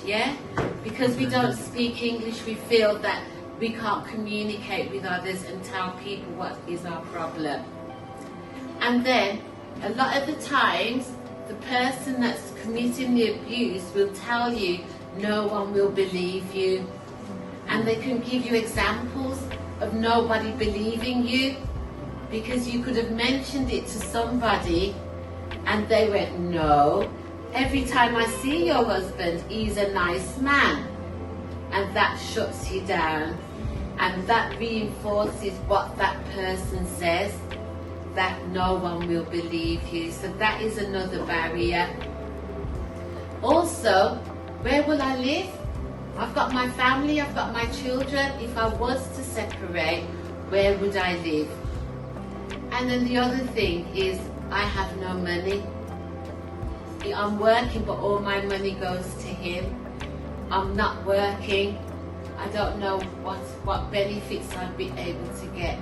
yeah? Because we don't speak English, we feel that we can't communicate with others and tell people what is our problem. And then, a lot of the times, the person that's committing the abuse will tell you no one will believe you. And they can give you examples of nobody believing you, because you could have mentioned it to somebody and they went, no, every time I see your husband, he's a nice man. And that shuts you down. And that reinforces what that person says, that no one will believe you. So that is another barrier. Also, where will I live? I've got my family, I've got my children. If I was to separate, where would I live? And then the other thing is, I have no money. I'm working, but all my money goes to him. I'm not working. I don't know what benefits I'd be able to get.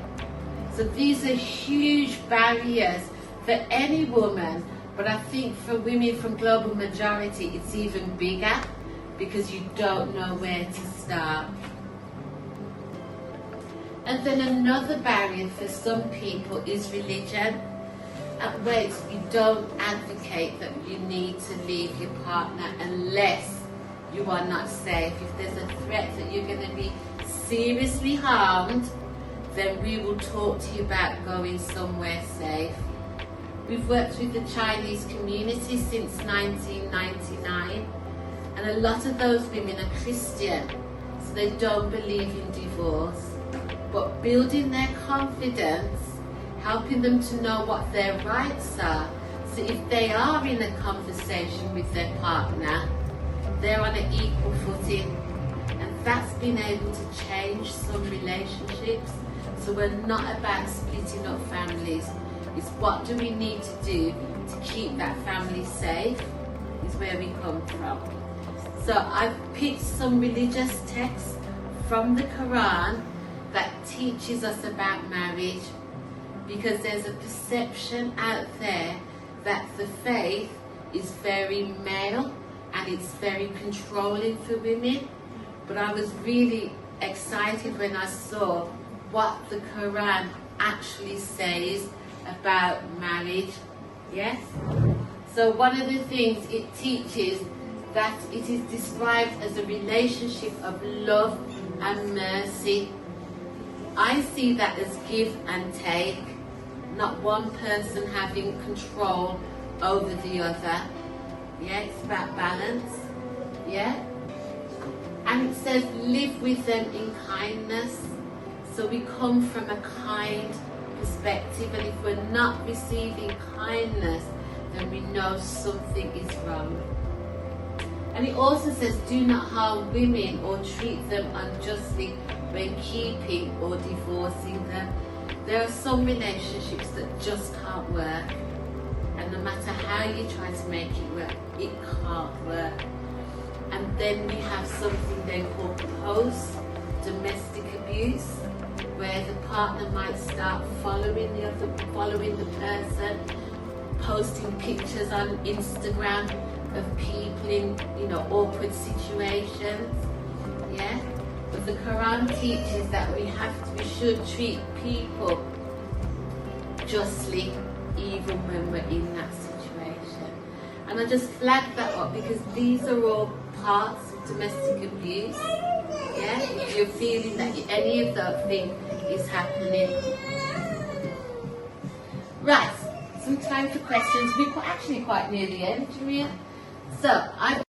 So these are huge barriers for any woman, but I think for women from Global Majority, it's even bigger because you don't know where to start. And then another barrier for some people is religion. At Wakes, we don't advocate that you need to leave your partner unless you are not safe. If there's a threat that you're going to be seriously harmed, then we will talk to you about going somewhere safe. We've worked with the Chinese community since 1999, and a lot of those women are Christian, so they don't believe in divorce. But building their confidence, helping them to know what their rights are, so if they are in a conversation with their partner, they're on an equal footing. And that's been able to change some relationships. So we're not about splitting up families. It's what do we need to do to keep that family safe, is where we come from. So I've picked some religious texts from the Quran that teaches us about marriage, because there's a perception out there that the faith is very male and it's very controlling for women. But I was really excited when I saw what the Quran actually says about marriage. Yes? So one of the things it teaches, that it is described as a relationship of love and mercy. I see that as give and take, not one person having control over the other. Yeah, it's about balance. Yeah? And it says live with them in kindness. So we come from a kind perspective, and if we're not receiving kindness, then we know something is wrong. And it also says do not harm women or treat them unjustly when keeping or divorcing them. There are some relationships that just can't work, and no matter how you try to make it work, it can't work. And then we have something then called post-domestic abuse, where the partner might start following the person, posting pictures on Instagram of people in, awkward situations. Yeah? But the Quran teaches that we should treat people justly, even when we're in that situation. And I just flagged that up because these are all parts of domestic abuse. Yeah? If you're feeling that any of that thing is happening. Right, some time for questions. We're actually quite near the end, Maria. So,